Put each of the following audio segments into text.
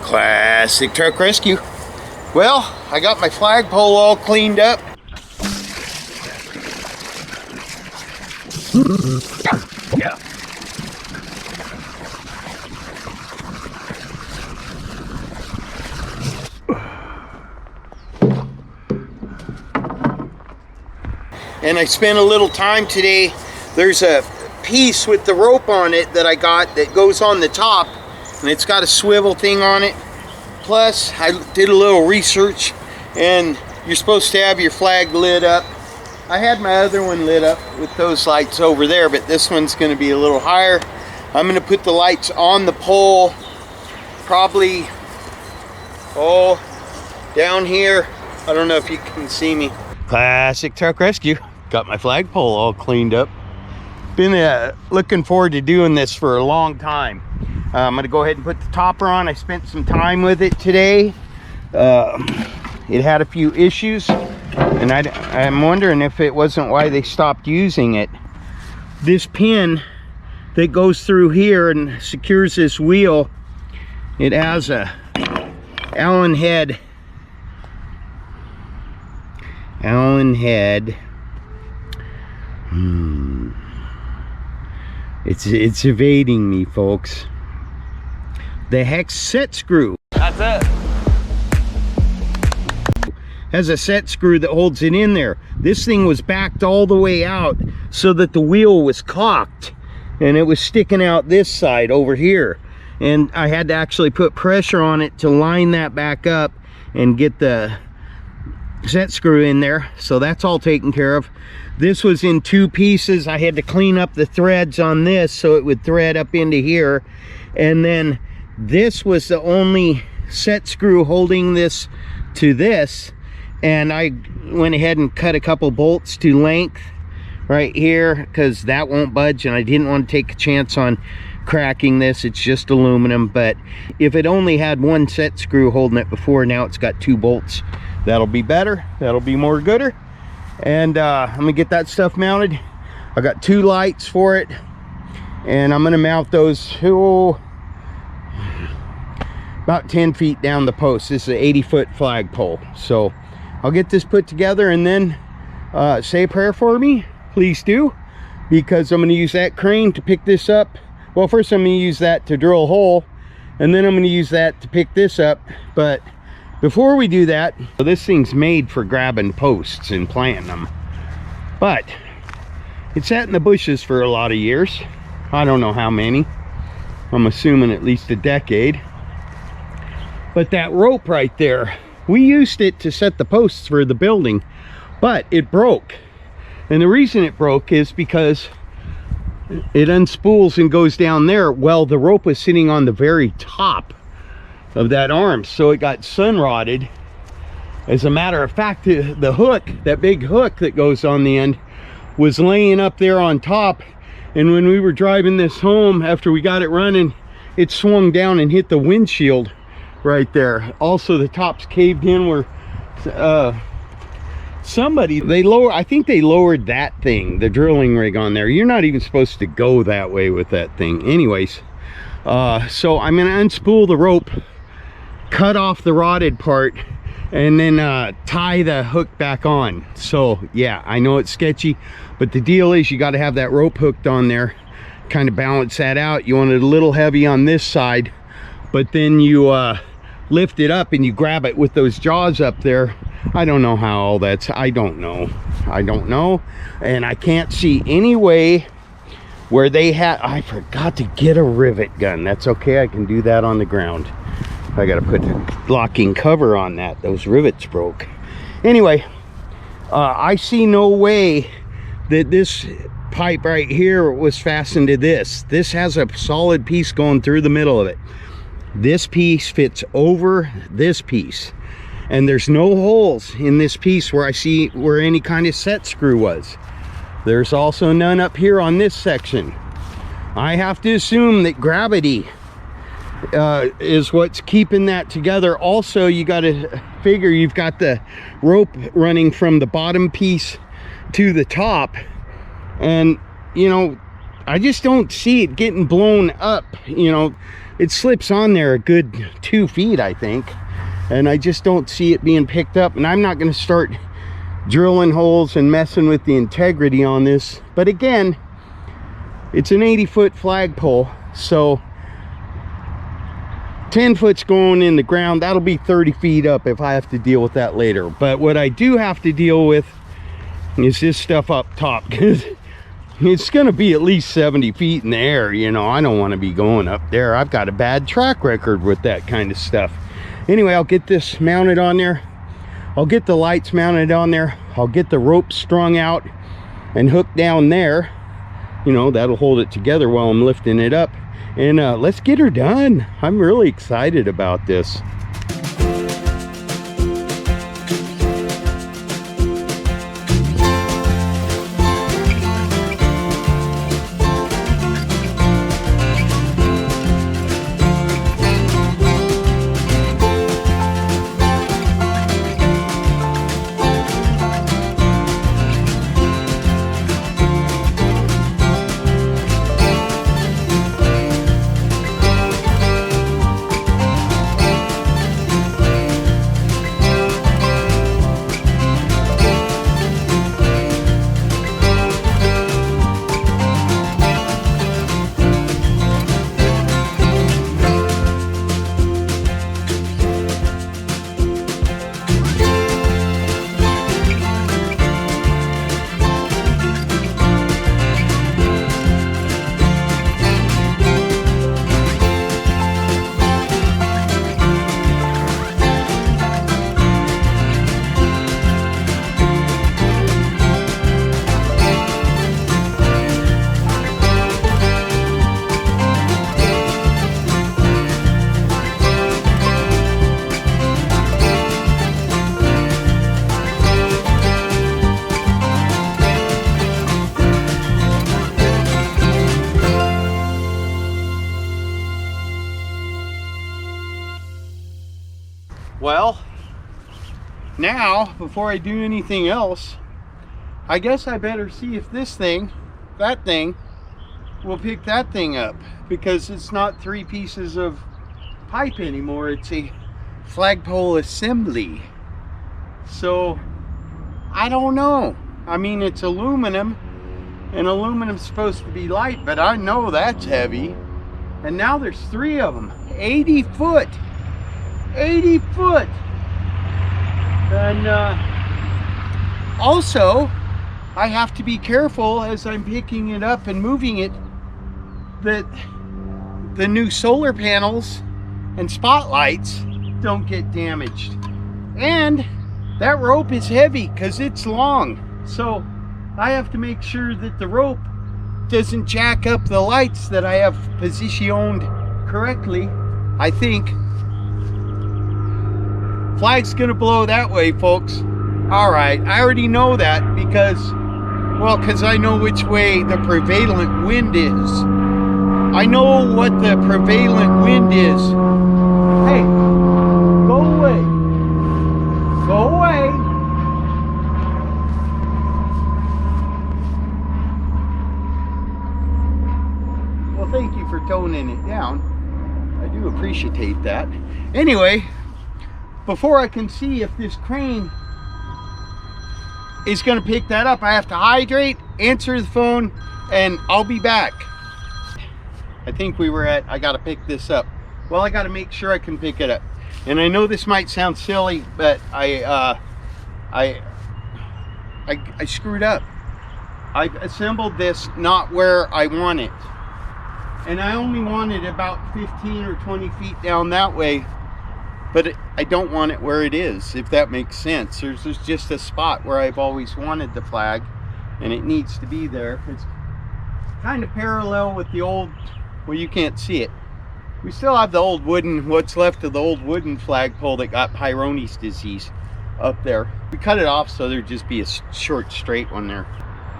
Classic truck rescue. Well, I got my flagpole all cleaned up. Yeah. And I spent a little time today. There's a piece with the rope on it that I got that goes on the top, and it's got a swivel thing on it. Plus, I did a little research, and you're supposed to have your flag lit up. I had my other one lit up with those lights over there, but this one's going to be a little higher. I'm going to put the lights on the pole, probably, down here. I don't know if you can see me. Classic truck rescue. Got my flagpole all cleaned up. Been looking forward to doing this for a long time. I'm going to go ahead and put the topper on. I spent some time with it today. It had a few issues, and I'm wondering if it wasn't why they stopped using it. This pin that goes through here and secures this wheel, it has a Allen head. It's evading me, folks. The hex set screw. That's it. Has a set screw that holds it in there. This thing was backed all the way out so that the wheel was cocked, and it was sticking out this side over here. And I had to actually put pressure on it to line that back up and get the set screw in there. So that's all taken care of. This was in two pieces. I had to clean up the threads on this so it would thread up into here. And then this was the only set screw holding this to this. And I went ahead and cut a couple bolts to length right here because that won't budge, and I didn't want to take a chance on cracking this. It's just aluminum, but if it only had one set screw holding it before, now it's got two bolts. That'll be better. That'll be more gooder. And I'm gonna get that stuff mounted. I got two lights for it, and I'm gonna mount those about 10 feet down the post. This is an 80-foot flagpole. So I'll get this put together, and then say a prayer for me, please do, because I'm gonna use that crane to pick this up. Well, first I'm gonna use that to drill a hole, and then I'm gonna use that to pick this up. But before we do that, this thing's made for grabbing posts and planting them, but it sat in the bushes for a lot of years. I don't know how many. I'm assuming at least a decade. But that rope right there, we used it to set the posts for the building, but it broke. And the reason it broke is because it unspools and goes down there. Well, the rope was sitting on the very top of that arm, so it got sun rotted. As a matter of fact, the hook, that big hook that goes on the end, was laying up there on top, and when we were driving this home after we got it running, it swung down and hit the windshield right there. Also, the top's caved in where I think they lowered that thing, the drilling rig on there. You're not even supposed to go that way with that thing. Anyways, so I'm gonna unspool the rope, cut off the rotted part, and then tie the hook back on. So yeah, I know it's sketchy, but the deal is you got to have that rope hooked on there, kind of balance that out. You want it a little heavy on this side, but then you lift it up and you grab it with those jaws up there. I don't know how all that's, I don't know, and I can't see any way where they had, I forgot to get a rivet gun. That's okay, I can do that on the ground. I gotta put the locking cover on that. Those rivets broke. Anyway, I see no way that this pipe right here was fastened to this. This has a solid piece going through the middle of it. This piece fits over this piece, and there's no holes in this piece where I see where any kind of set screw was. There's also none up here on this section. I have to assume that gravity is what's keeping that together. Also, you got to figure you've got the rope running from the bottom piece to the top, and you know, I just don't see it getting blown up. You know, it slips on there a good 2 feet, I think, and I just don't see it being picked up. And I'm not going to start drilling holes and messing with the integrity on this. But again, it's an 80-foot flagpole, so 10 foot's going in the ground. That'll be 30 feet up if I have to deal with that later. But what I do have to deal with is this stuff up top, because it's going to be at least 70 feet in the air. You know, I don't want to be going up there. I've got a bad track record with that kind of stuff. Anyway, I'll get this mounted on there. I'll get the lights mounted on there. I'll get the rope strung out and hooked down there. You know, that'll hold it together while I'm lifting it up. And let's get her done. I'm really excited about this. Well, now, before I do anything else, I guess I better see if this thing, that thing, will pick that thing up, because it's not 3 pieces of pipe anymore. It's a flagpole assembly. So, I don't know. I mean, it's aluminum, and aluminum's supposed to be light, but I know that's heavy. And now there's 3 of them. 80 foot. 80 foot. And also, I have to be careful as I'm picking it up and moving it that the new solar panels and spotlights don't get damaged. And that rope is heavy because it's long. So I have to make sure that the rope doesn't jack up the lights that I have positioned correctly, I think. Flag's gonna blow that way, folks. All right, I already know that because I know which way the prevalent wind is. I know what the prevalent wind is. Hey, go away. Go away. Well, thank you for toning it down. I do appreciate that. Anyway, before I can see if this crane is going to pick that up, I have to hydrate, answer the phone, and I'll be back. I think we were at, I got to pick this up. Well, I got to make sure I can pick it up. And I know this might sound silly, but I screwed up. I've assembled this not where I want it. And I only want it about 15 or 20 feet down that way. But I don't want it where it is, if that makes sense. There's just a spot where I've always wanted the flag, and it needs to be there. It's kind of parallel with the old, well, you can't see it. We still have the old wooden, what's left of the old wooden flagpole that got Peyronie's disease up there. We cut it off so there'd just be a short, straight one there.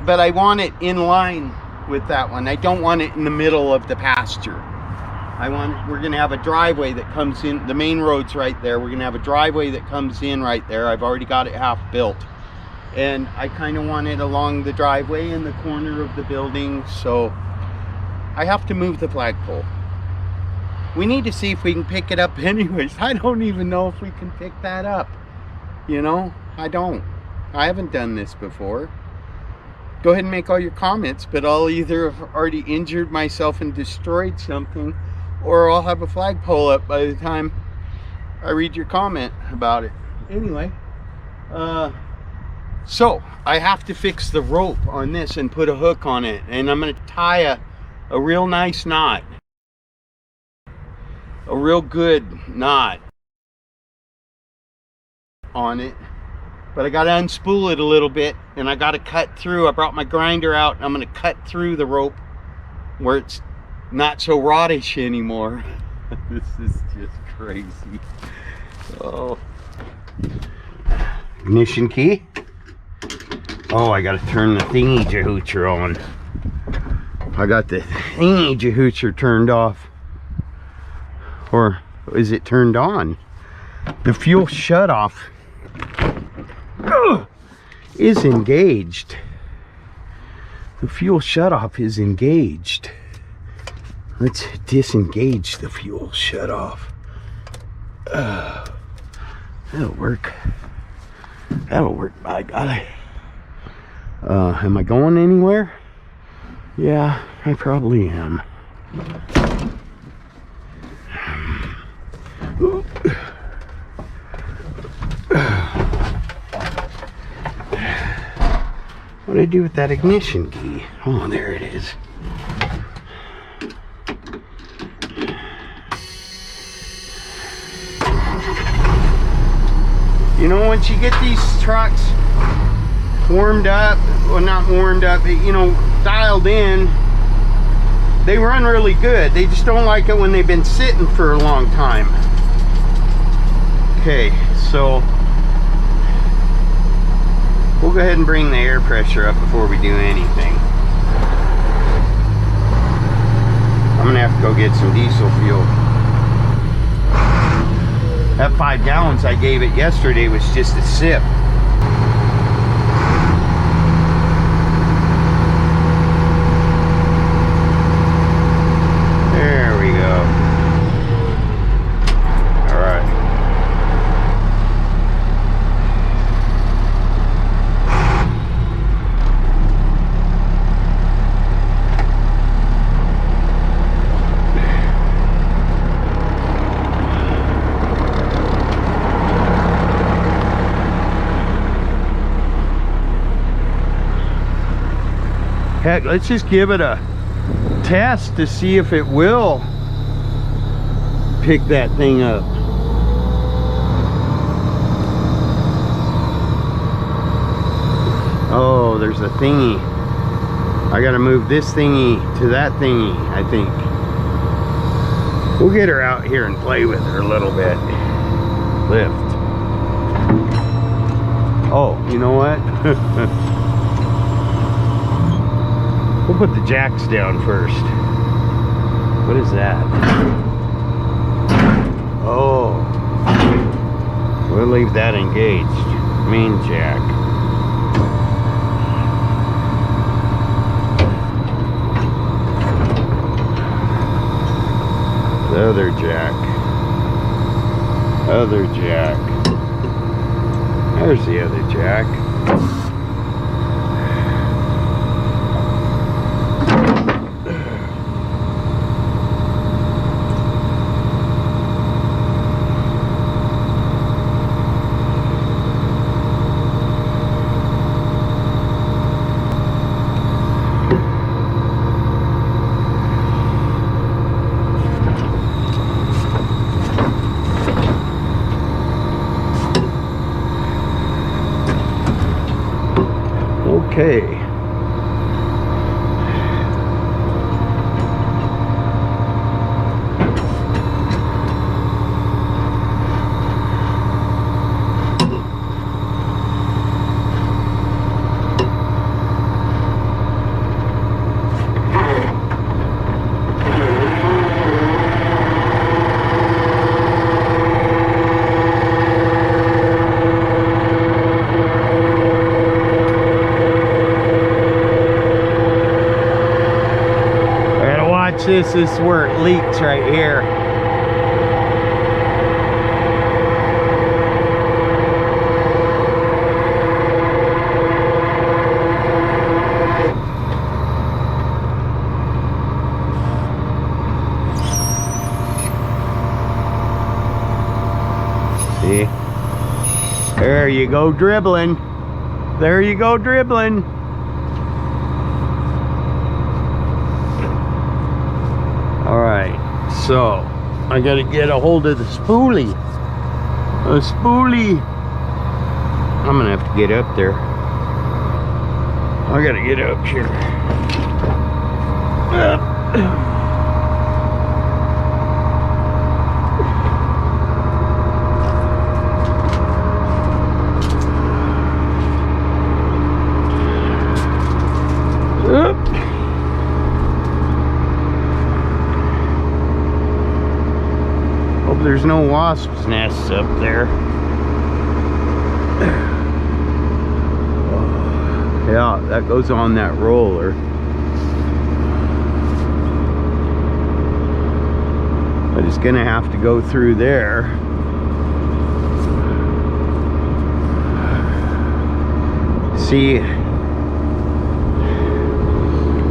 But I want it in line with that one. I don't want it in the middle of the pasture. We're gonna have a driveway that comes in, the main road's right there. We're gonna have a driveway that comes in right there. I've already got it half built. And I kind of want it along the driveway in the corner of the building, so I have to move the flagpole. we need to see if we can pick it up anyways. I don't even know if we can pick that up. You know, I haven't done this before. Go ahead and make all your comments, but I'll either have already injured myself and destroyed something, or I'll have a flagpole up by the time I read your comment about it. Anyway, so I have to fix the rope on this and put a hook on it, and I'm going to tie a real nice knot, a real good knot on it. But I got to unspool it a little bit, and I got to cut through. I brought my grinder out, and I'm going to cut through the rope where it's not so rottish anymore. This is just crazy. Oh, ignition key. Oh, I got to turn the thingy-jahoocher on. I got the thingy-jahoocher turned off. Or is it turned on? The fuel shutoff is engaged. The fuel shutoff is engaged. Let's disengage the fuel shutoff. That'll work. That'll work by golly. Am I going anywhere? Yeah, I probably am. What do I do with that ignition key? Oh, there it is. You know, once you get these trucks warmed up, well, not warmed up, but, you know, dialed in, they run really good. They just don't like it when they've been sitting for a long time. Okay, so we'll go ahead and bring the air pressure up before we do anything. I'm gonna have to go get some diesel fuel. That 5 gallons I gave it yesterday was just a sip. There we go. All right. Heck, let's just give it a test to see if it will pick that thing up. Oh, there's a thingy. I gotta move this thingy to that thingy, I think. We'll get her out here and play with her a little bit. Lift. Oh, you know what? We'll put the jacks down first. What is that? Oh. We'll leave that engaged. Main jack. The other jack. Other jack. There's the other jack. Okay. This is where it leaks right here. See? There you go dribbling. There you go dribbling. Alright, so I gotta get a hold of the spoolie. A spoolie. I'm gonna have to get up there. I gotta get up here. Hope there's no wasps' nests up there. Yeah, that goes on that roller. But it's gonna have to go through there. See,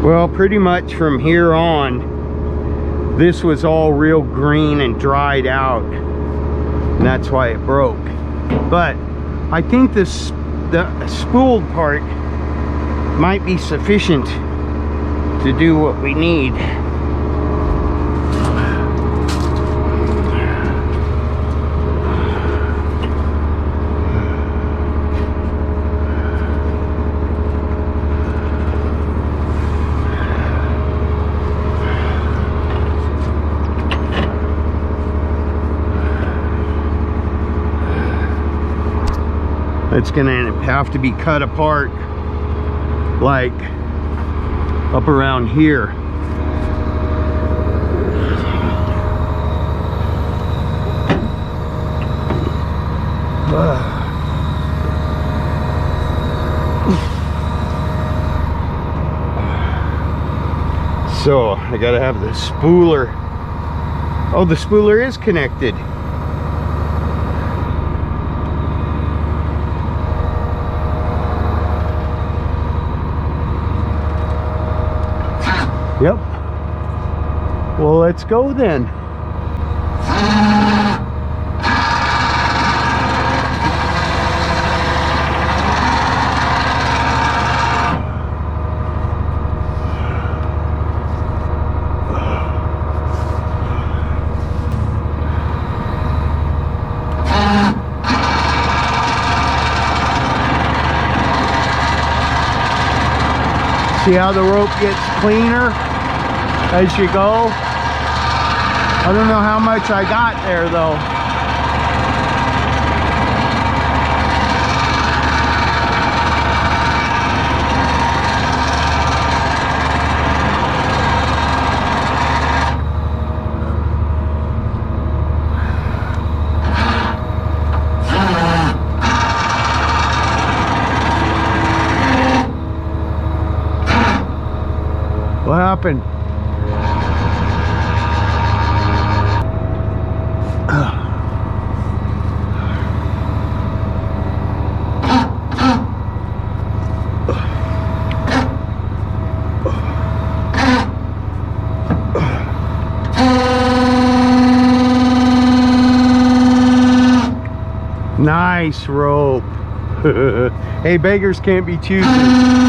well, pretty much from here on, this was all real green and dried out, and that's why it broke. But I think the spooled part might be sufficient to do what we need. It's gonna have to be cut apart, like up around here. So I gotta have the spooler. Oh, the spooler is connected. Yep. Well, let's go then. See how the rope gets cleaner as you go? I don't know how much I got there though. What happened? Nice rope. Hey, beggars can't be choosers.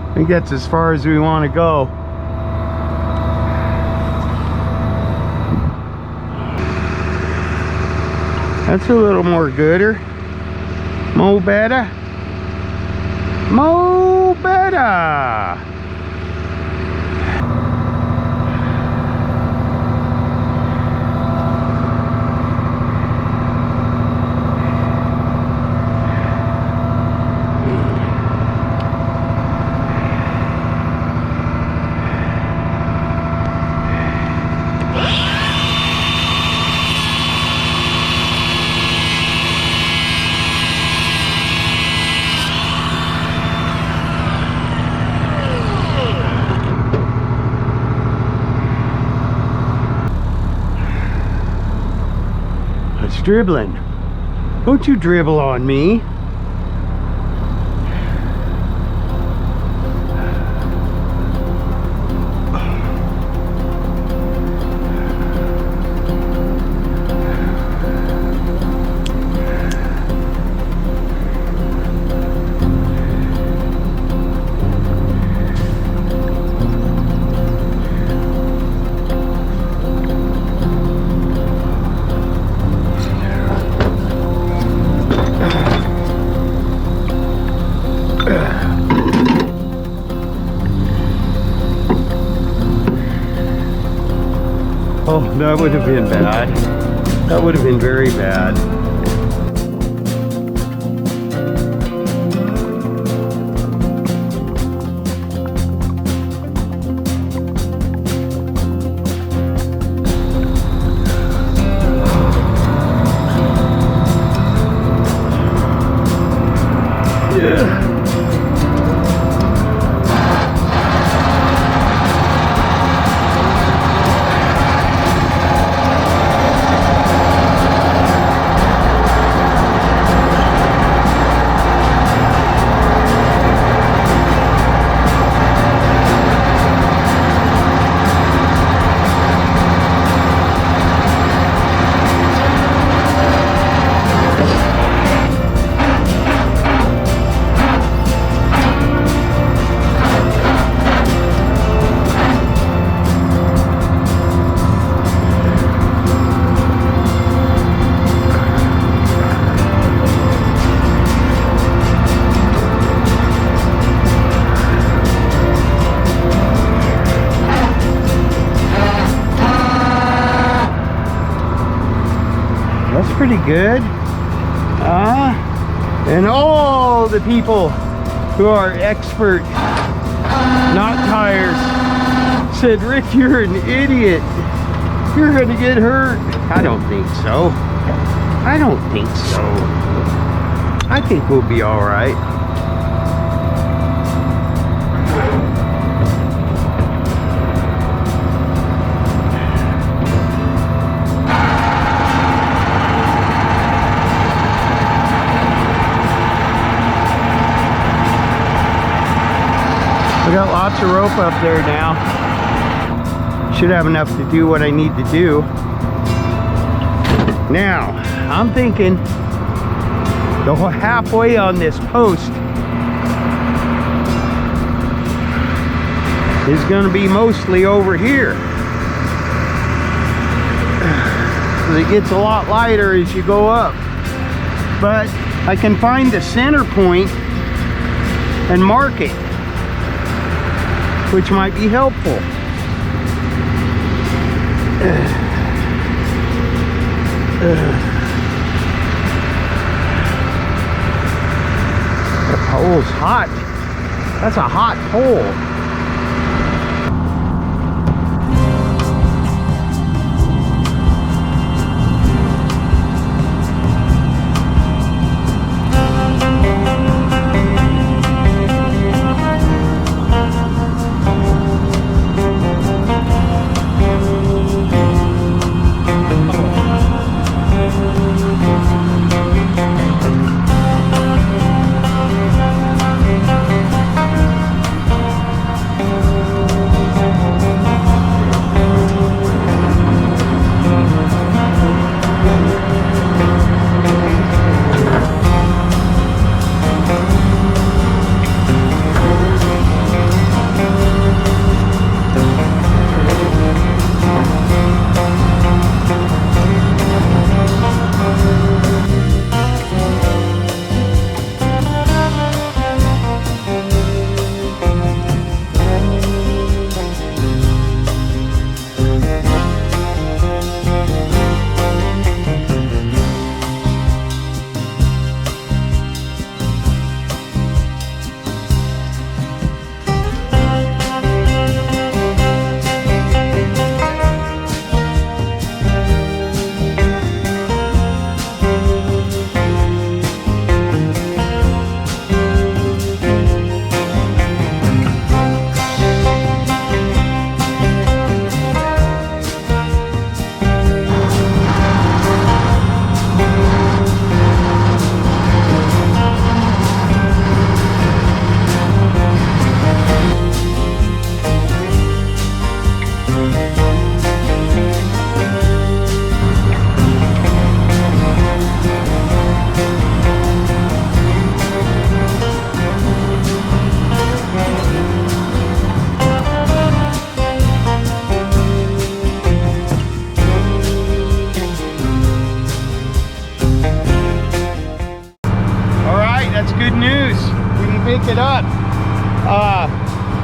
I think that's as far as we want to go. That's a little more gooder. Mo better. Mo better. Quits dribbling. Don't you dribble on me. Oh, that would have been bad. That would have been very bad. Yeah. That's pretty good. And all the people who are expert knot tires said, Rick, you're an idiot. You're gonna get hurt. I don't think so. I don't think so. I think we'll be all right. I got lots of rope up there now. Should have enough to do what I need to do. Now, I'm thinking the whole halfway on this post is going to be mostly over here. So it gets a lot lighter as you go up. But I can find the center point and mark it, which might be helpful. The pole's hot. That's a hot pole.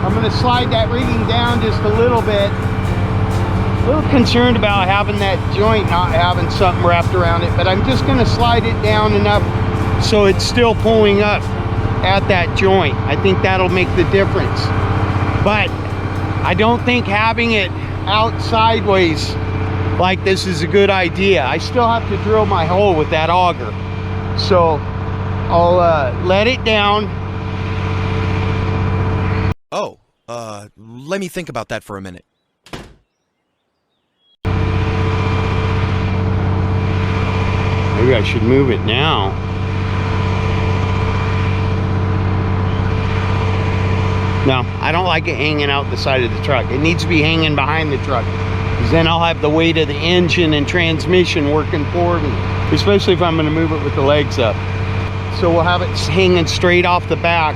I'm gonna slide that rigging down just a little bit. A little concerned about having that joint not having something wrapped around it, but I'm just gonna slide it down enough so it's still pulling up at that joint. I think that'll make the difference. But I don't think having it out sideways like this is a good idea. I still have to drill my hole with that auger. So I'll let it down. Oh, let me think about that for a minute. Maybe I should move it now. No, I don't like it hanging out the side of the truck. It needs to be hanging behind the truck, because then I'll have the weight of the engine and transmission working for me, especially if I'm going to move it with the legs up. So we'll have it hanging straight off the back.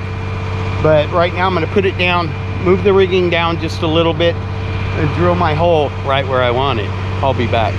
But right now I'm going to put it down, move the rigging down just a little bit, and drill my hole right where I want it. I'll be back.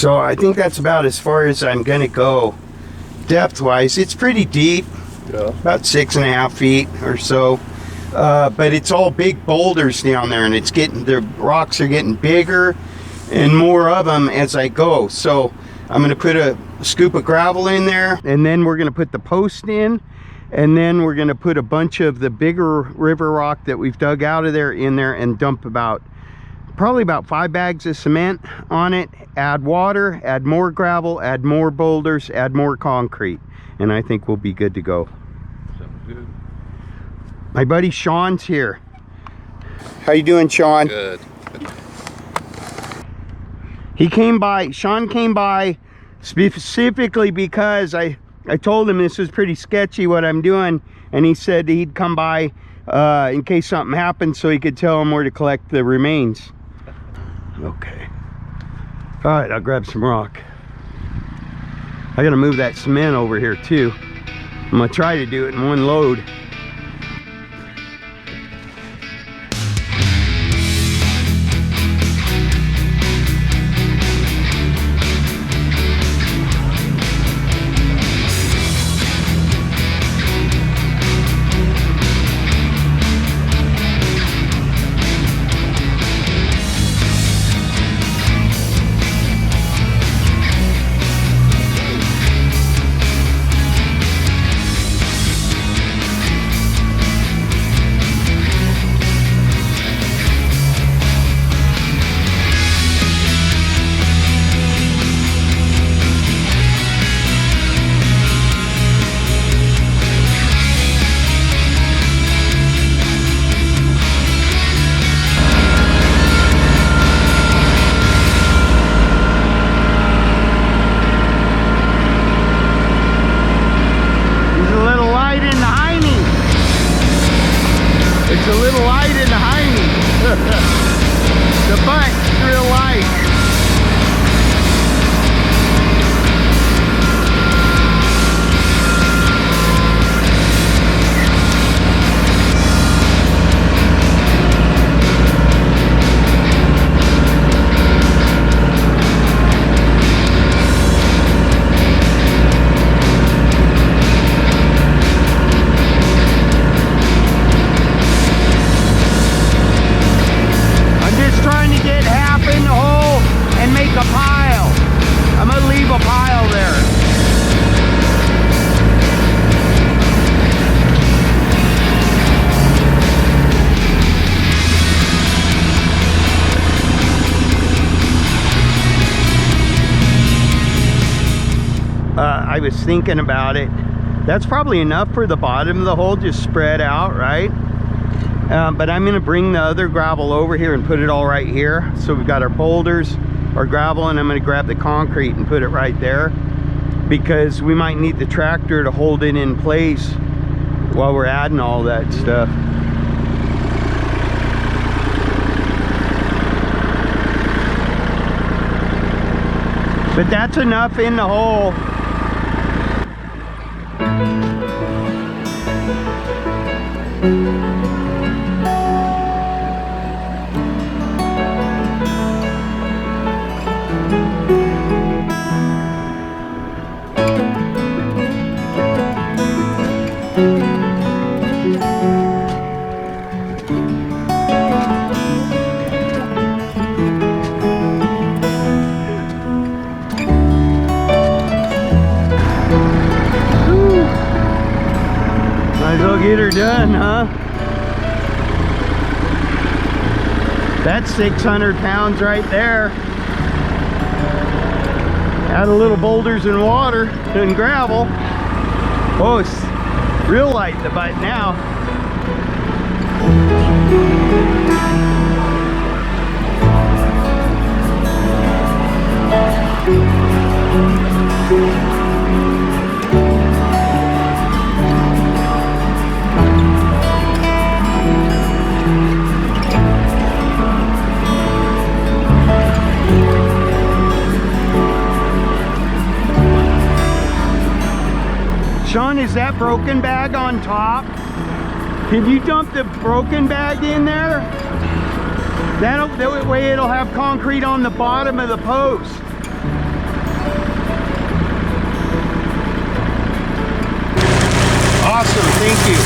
So I think that's about as far as I'm gonna go depth-wise. It's pretty deep, about 6.5 feet or so. But it's all big boulders down there, and the rocks are getting bigger and more of them as I go. So I'm gonna put a scoop of gravel in there, and then we're gonna put the post in, and then we're gonna put a bunch of the bigger river rock that we've dug out of there in there, and dump probably about 5 bags of cement on it, add water, add more gravel, add more boulders, add more concrete, and I think we'll be good to go. Sounds good. My buddy Sean's here. How you doing, Sean? Good. Sean came by specifically because I told him this was pretty sketchy what I'm doing, and he said he'd come by in case something happened so he could tell him where to collect the remains. Okay. All right, I'll grab some rock. I gotta move that cement over here too. I'm gonna try to do it in one load. I was thinking about it. That's probably enough for the bottom of the hole, just spread out, right? But I'm gonna bring the other gravel over here and put it all right here. So we've got our boulders, our gravel, and I'm gonna grab the concrete and put it right there, because we might need the tractor to hold it in place while we're adding all that stuff. But that's enough in the hole. Might as well get her done, huh? That's 600 pounds right there. Add a little boulders and water and gravel. Oh, it's real light in the butt now. Sean, is that broken bag on top? Can you dump the broken bag in there? That way it'll have concrete on the bottom of the post. Awesome, thank you.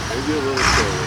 Maybe a little slower.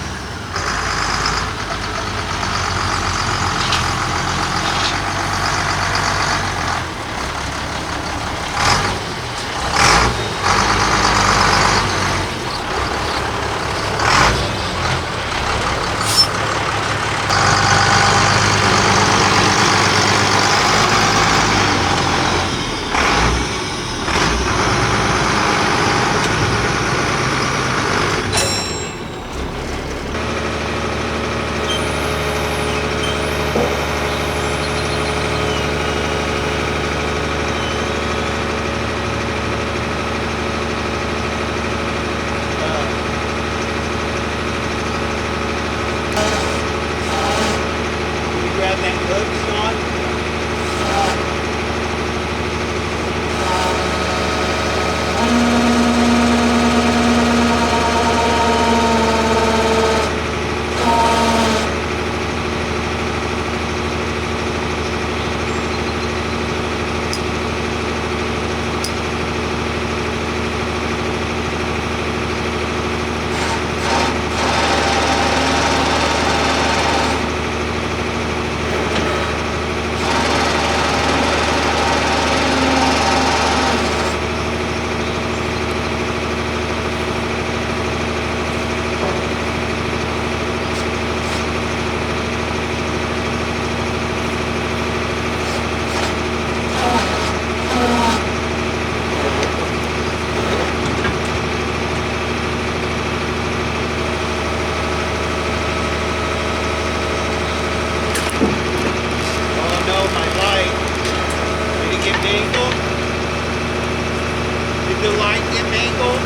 The light get mangled?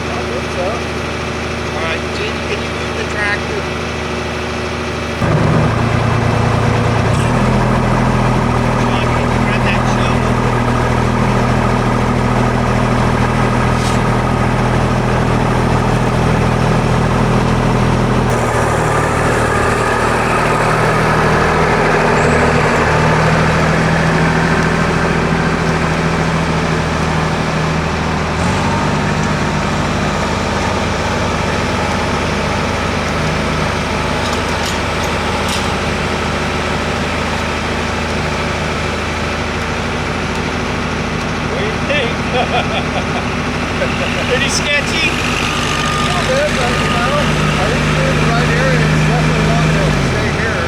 I hope so. Alright, Gene, can you move the tractor? John, can you grab that shovel? Pretty sketchy? Not bad, but I think we're in the right area. It's definitely not going to stay here.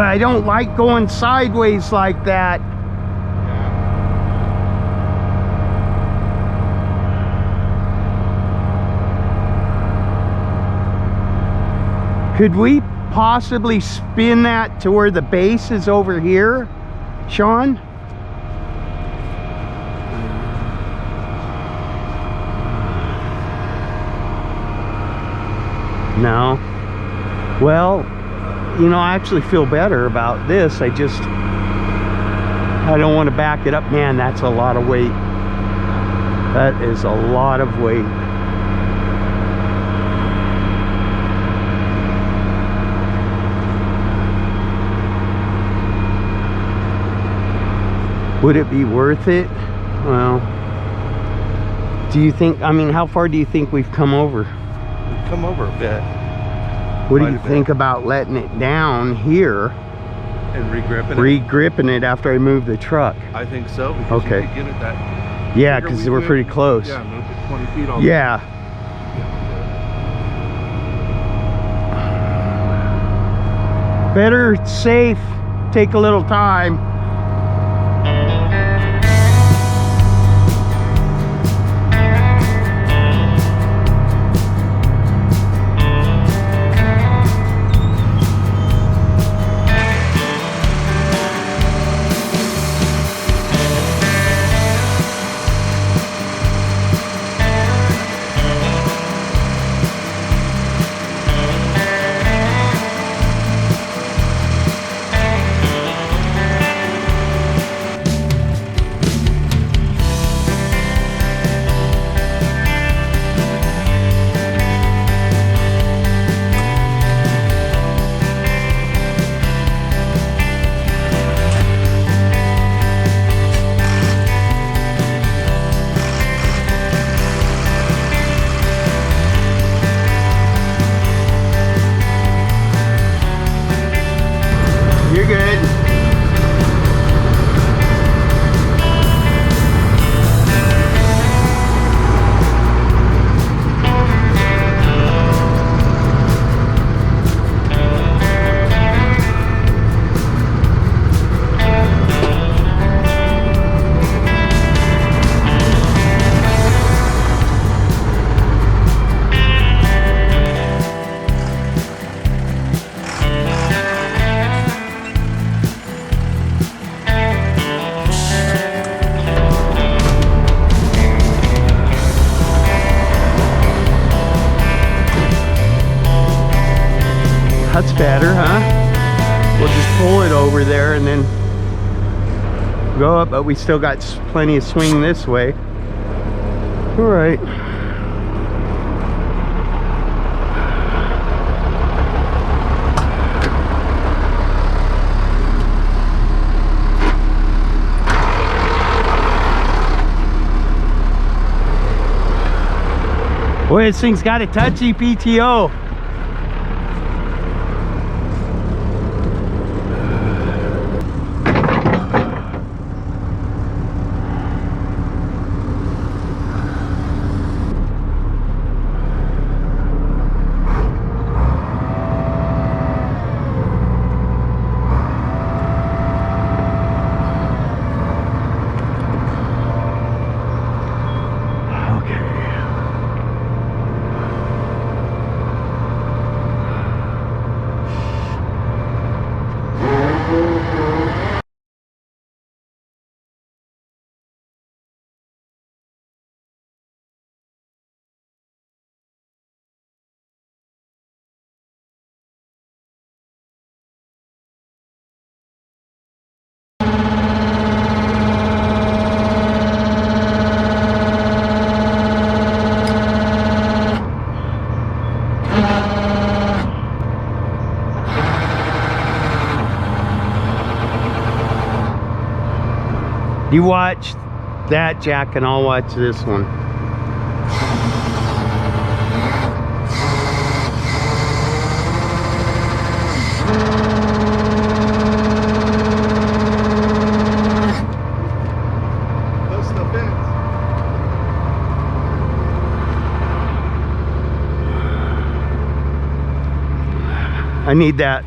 I don't like going sideways like that. Could we possibly spin that to where the base is over here, Sean? No. Well, you know, I actually feel better about this. I don't want to back it up. Man, that's a lot of weight. That is a lot of weight. Would it be worth it? Well, do you think, I mean, how far do you think we've come over? We've come over a bit. What do you think about letting it down here? And re-gripping it? Re-gripping it after I move the truck. I think so, because Okay. you could get it that... Yeah, because we're pretty close. Yeah, move it 20 feet on. Yeah. Better safe, take a little time. You're good. That's better, huh? We'll just pull it over there and then go up, but we still got plenty of swing this way. All right. Boy, this thing's got a touchy PTO. You watch that, Jack, and I'll watch this one. Those stuff ends. I need that.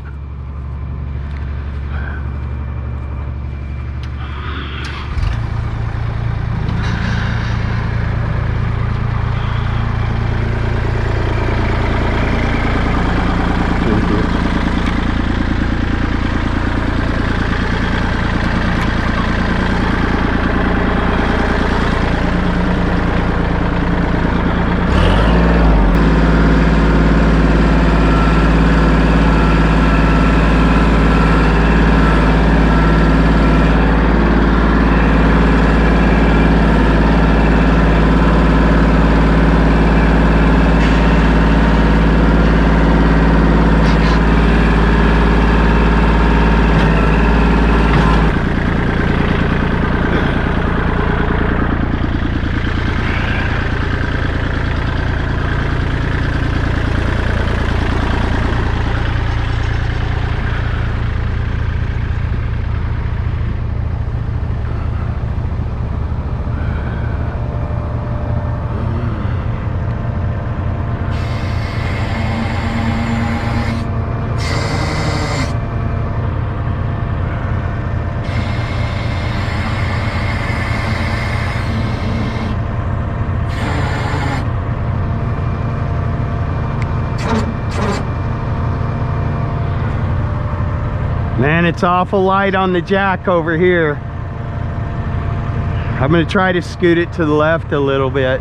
Man, it's awful light on the jack over here. I'm gonna try to scoot it to the left a little bit.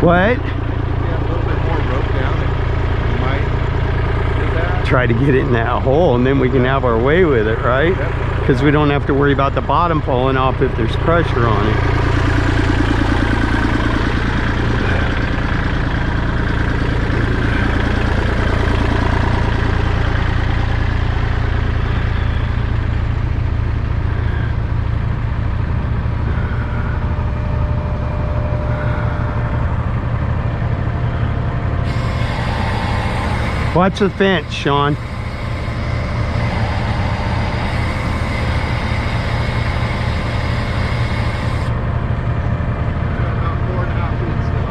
What? Yeah, a little bit more rope down. You might do that. Try to get it in that hole, and then we can have our way with it, right? Because we don't have to worry about the bottom falling off if there's pressure on it. Watch the fence, Sean. About 4.5 feet still.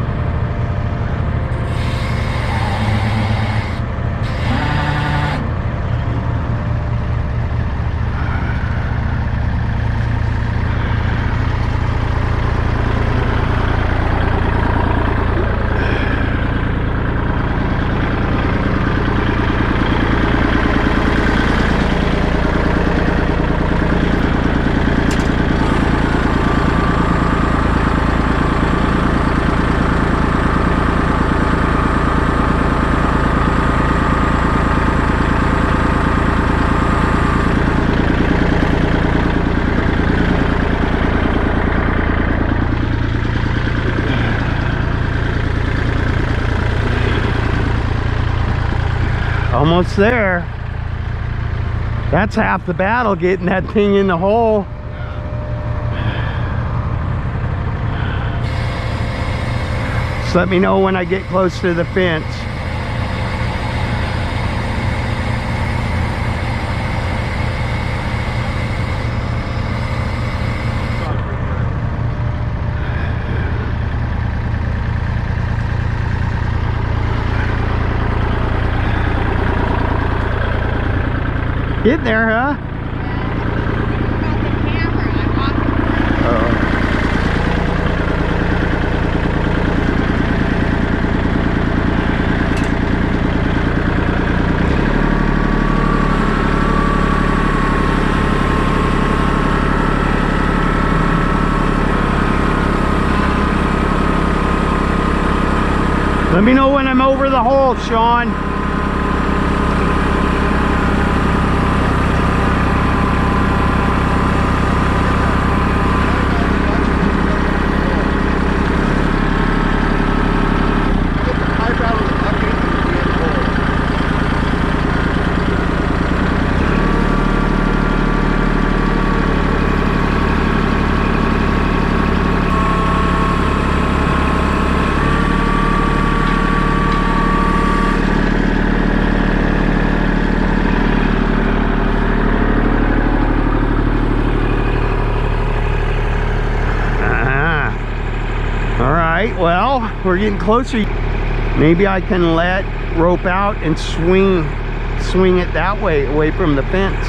Almost there. That's half the battle, getting that thing in the hole. Just let me know when I get close to the fence. Getting there, huh? Let me know when I'm over the hole, Sean. Well, we're getting closer. Maybe I can let rope out and swing it that way, away from the fence.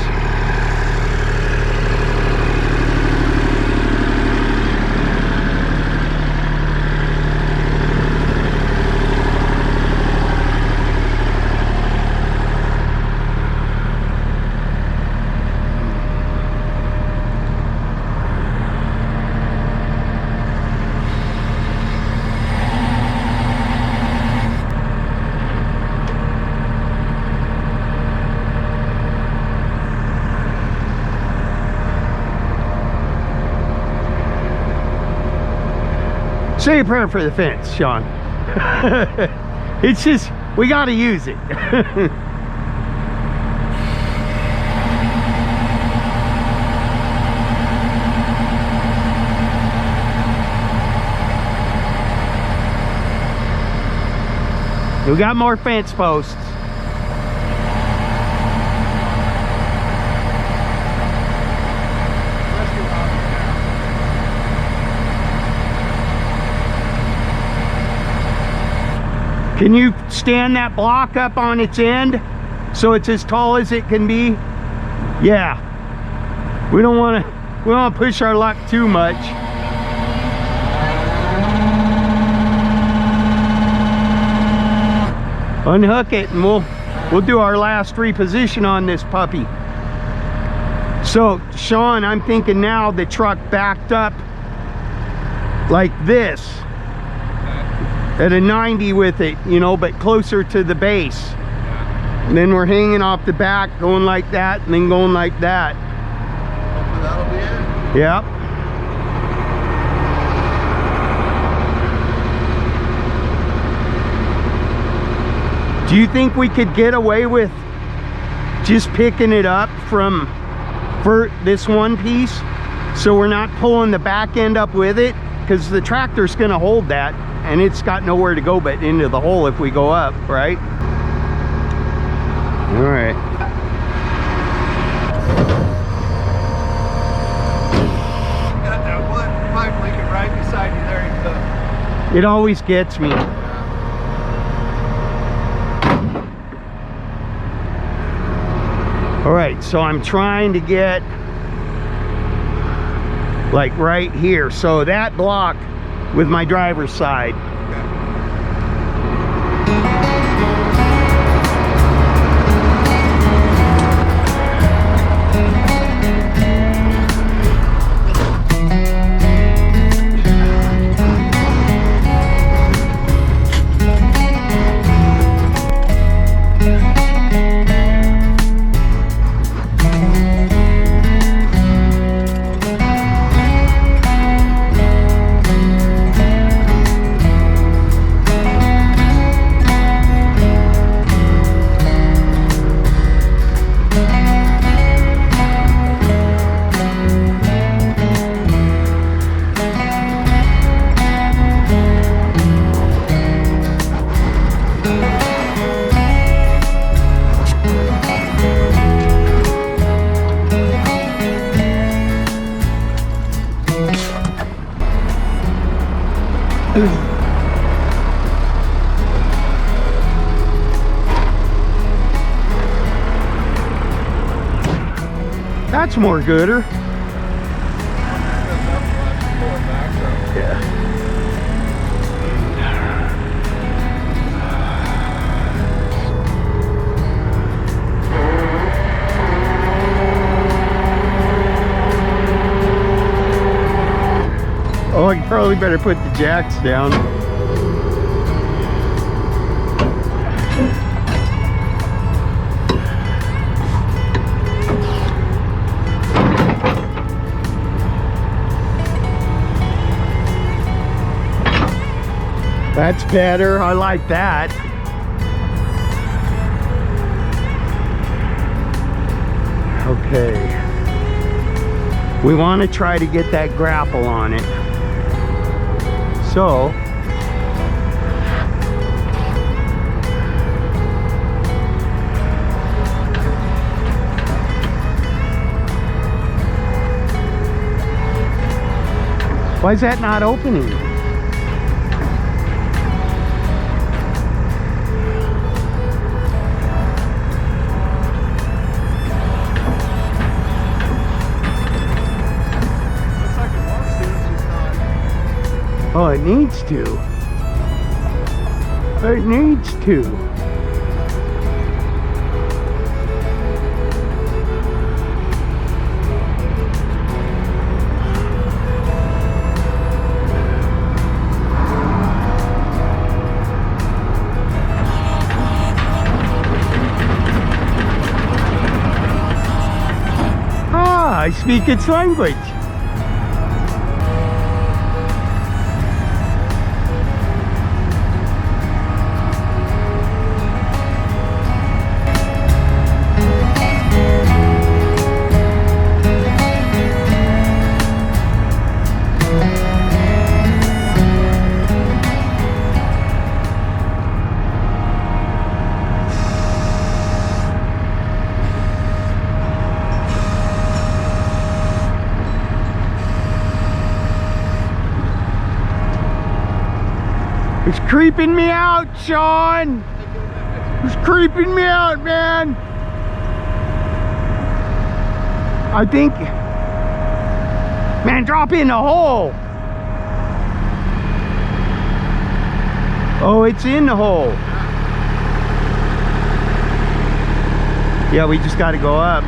Say a prayer for the fence, Sean. It's just, we got to use it. We got more fence posts. Can you stand that block up on its end so it's as tall as it can be? Yeah. We don't want to push our luck too much. Unhook it and we'll do our last reposition on this puppy. So Sean, I'm thinking now the truck backed up like this at a 90 with it, you know, but closer to the base. And then we're hanging off the back, going like that, and then going like that. Hopefully that'll be it. Yep. Do you think we could get away with just picking it up for this one piece, so we're not pulling the back end up with it? Because the tractor's going to hold that, and it's got nowhere to go but into the hole if we go up, right? All right. Got that one pipe leaking right beside you there. You go. It always gets me. All right, so I'm trying to get like right here, so that block with my driver's side. That's more gooder. Yeah. Oh, I probably better put the jacks down. That's better. I like that. Okay. We want to try to get that grapple on it. So, why is that not opening? Oh, it needs to. It needs to. Ah, I speak its language. It's creeping me out, Sean. It's creeping me out, man. I think, man, drop in the hole. Oh, it's in the hole. Yeah, we just got to go up.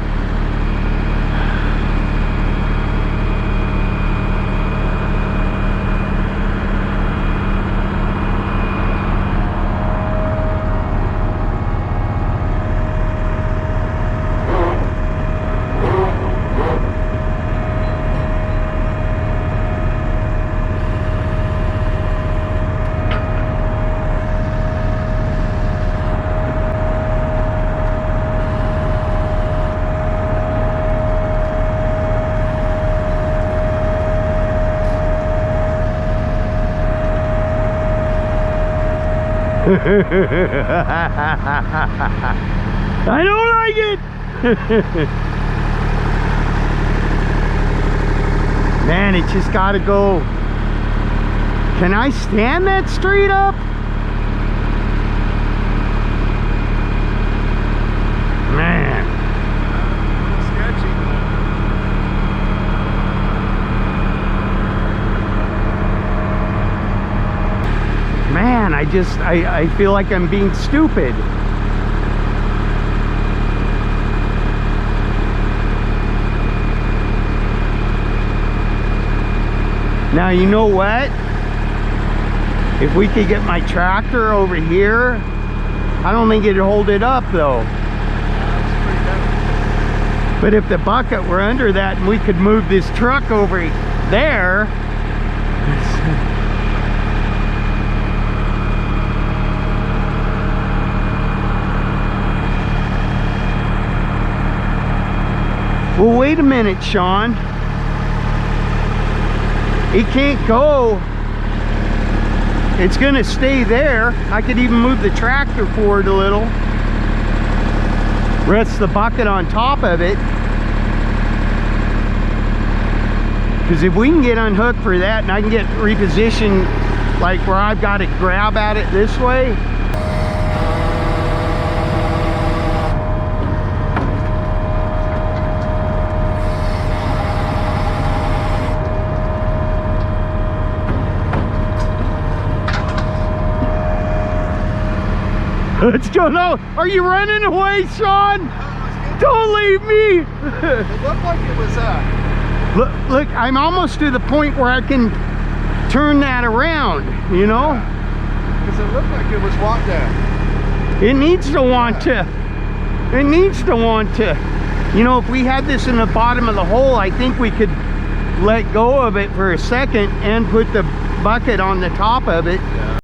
I don't like it. Man, it just gotta go. Can I stand that straight up? Man. Sketchy. Man, I feel like I'm being stupid. Now, you know what? If we could get my tractor over here, I don't think it'd hold it up though. But if the bucket were under that and we could move this truck over there, well, wait a minute, Sean. It can't go. It's gonna stay there. I could even move the tractor forward a little. Rest the bucket on top of it. Because if we can get unhooked for that and I can get repositioned like where I've got to grab at it this way. Let's go. No, are you running away, Sean? Don't leave me. It looked like it was Look, I'm almost to the point where I can turn that around, you know? because it looked like it was walked down. It needs to want to. It needs to want to. You know, if we had this in the bottom of the hole, I think we could let go of it for a second and put the bucket on the top of it. Yeah.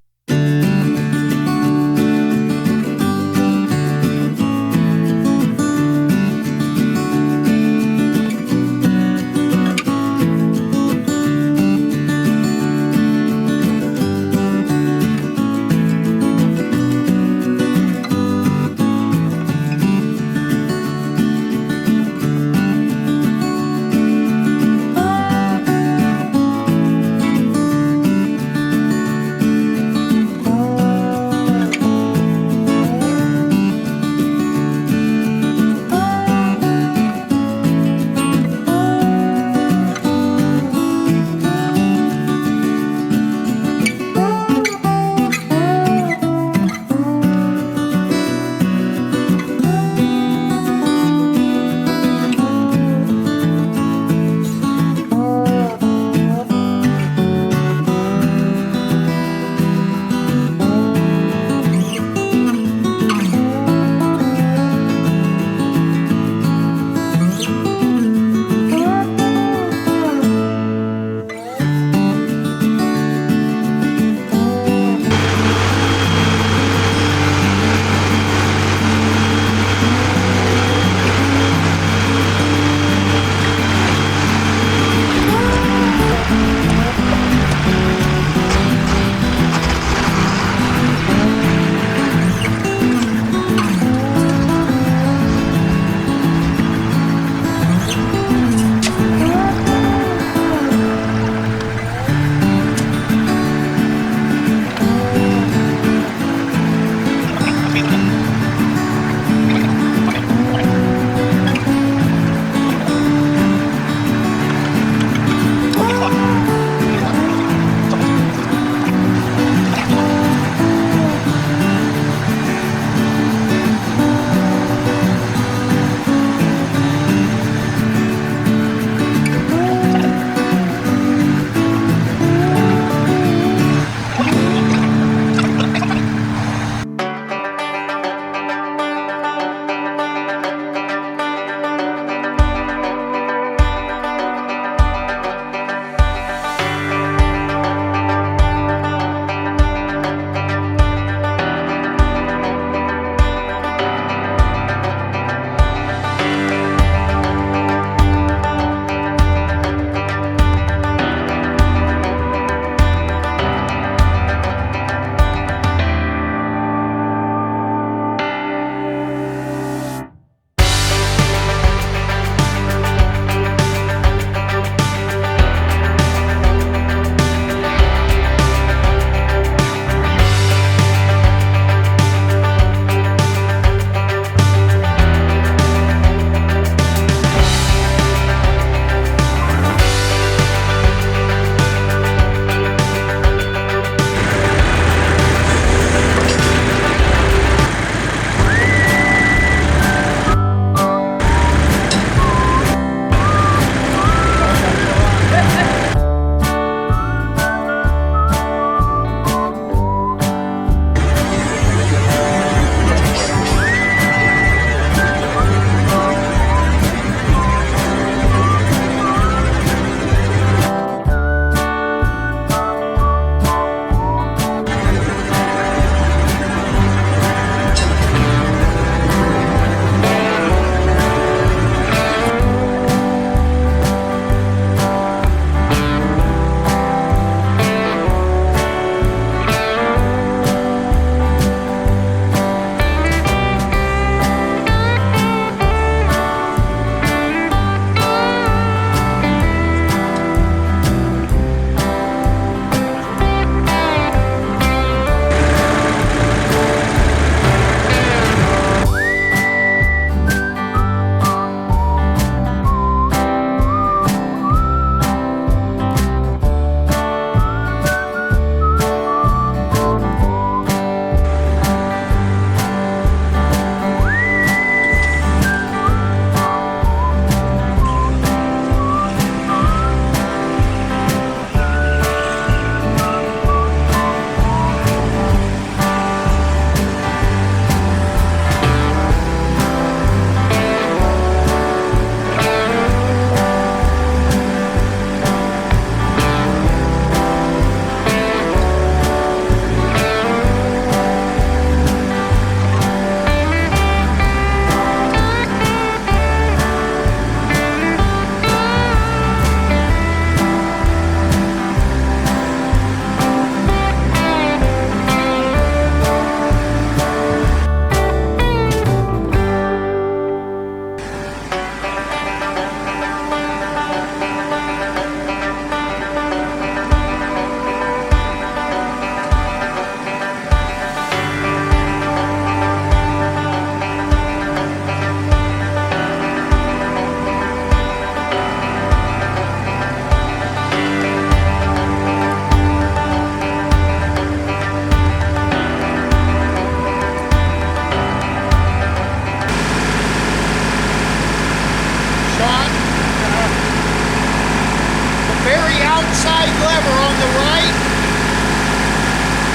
very outside lever on the right.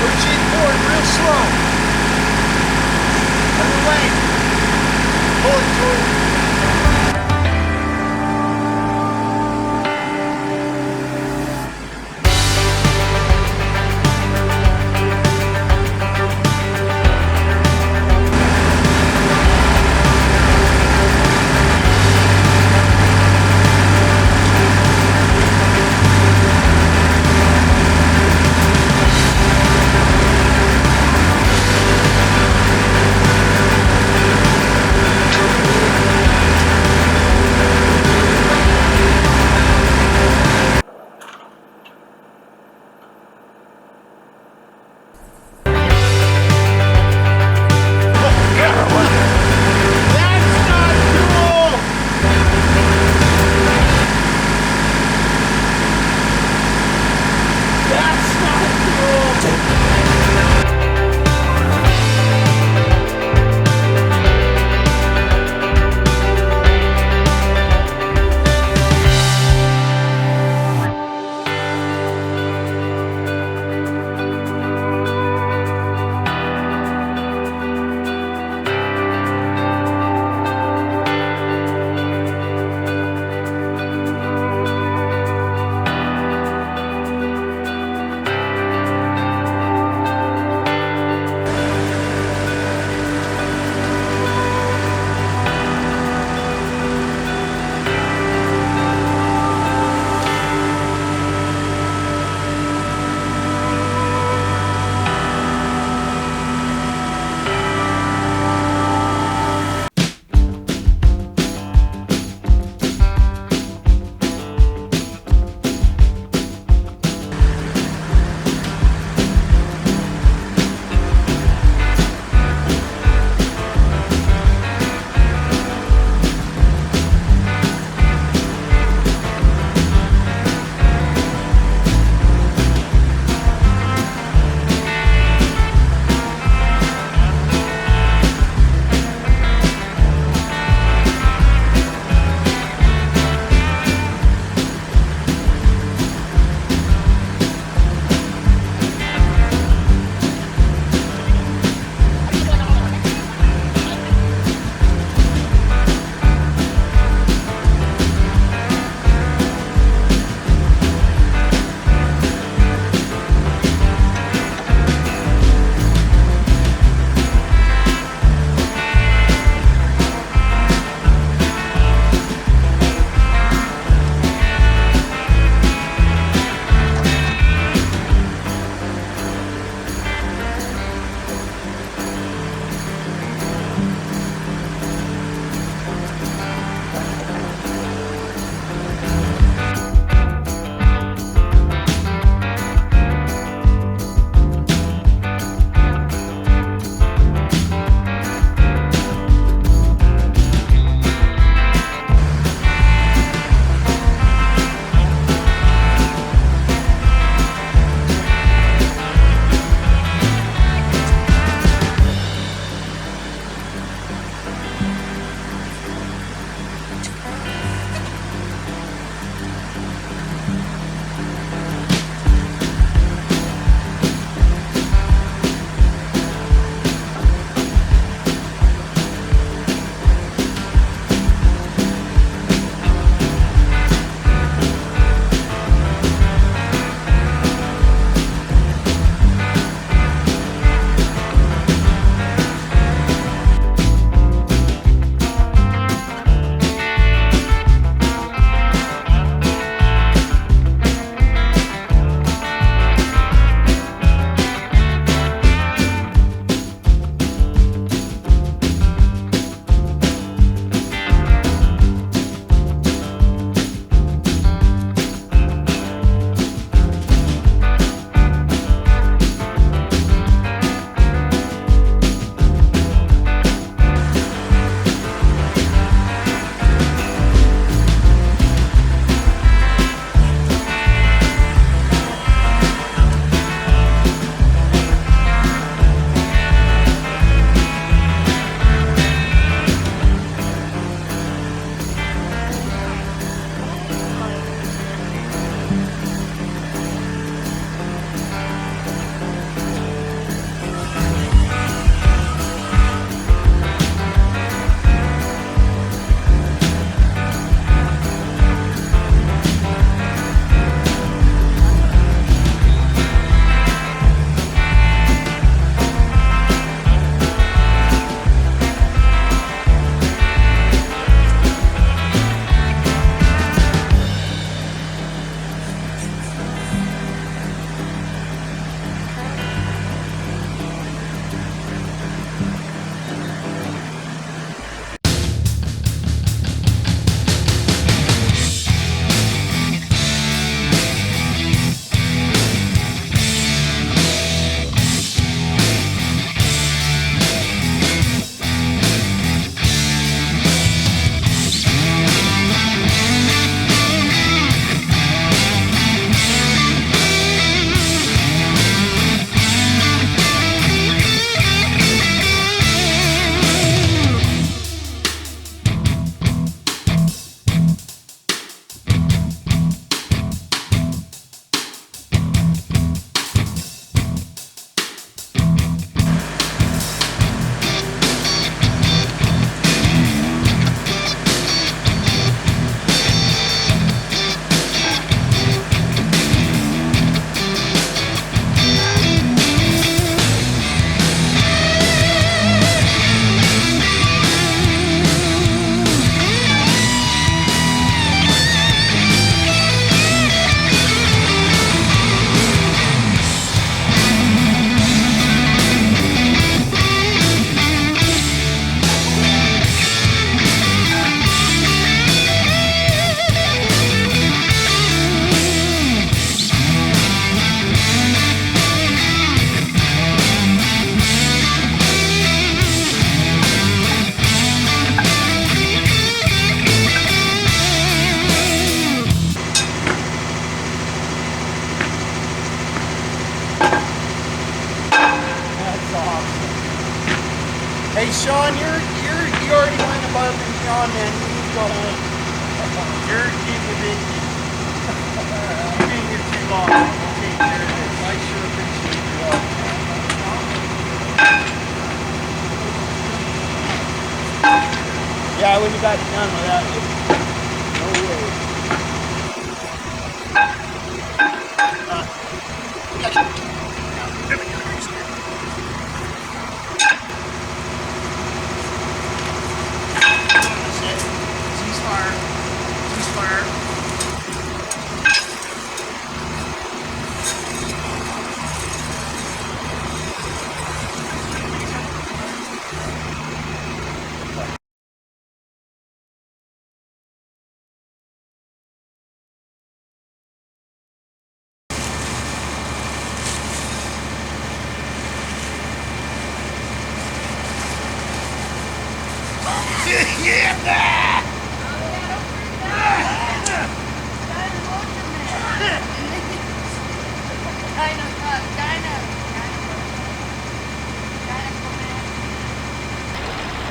Push it forward real slow. Other way. Pull it through. Shawn, you already went above and beyond, man. You need to go home. You're keeping me. You've been here too long. I'll take care of this. I sure appreciate your help. Yeah, when you got done without you. No way.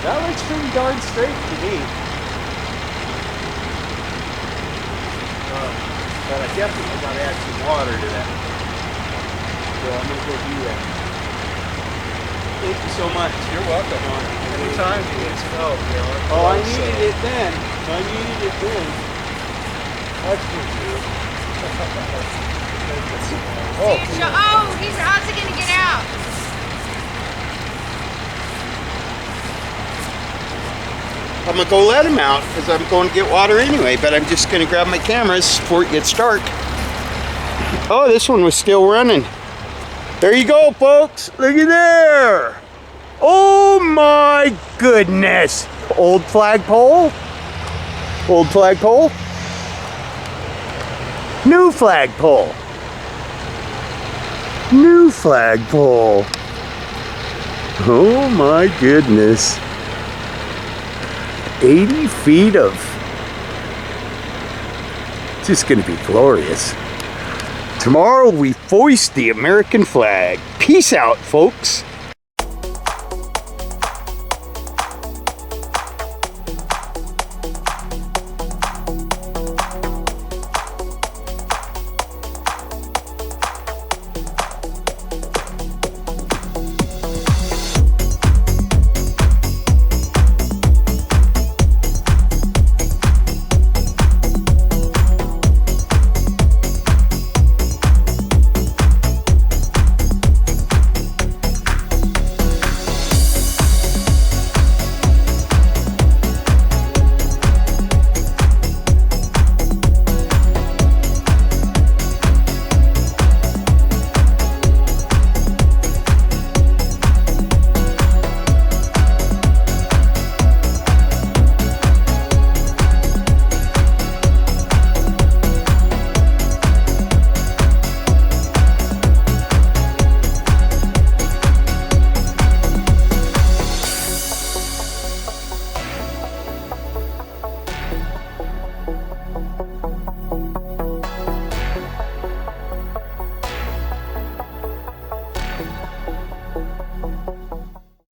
That looks pretty darn straight to me. But I definitely got to add some water to that. So I'm going to go do that. Thank you so much. You're welcome. Anytime you need some help, you know. Oh, I needed it then. I needed it then. That's for sure. How's he gonna get out? I'm gonna go let him out because I'm going to get water anyway, but I'm just gonna grab my cameras before it gets dark. Oh, this one was still running. There you go, folks. Look at there. Oh my goodness. Old flagpole. Old flagpole. New flagpole. New flagpole. Oh my goodness. 80 feet of just gonna be glorious. Tomorrow we foist the American flag. Peace out, folks.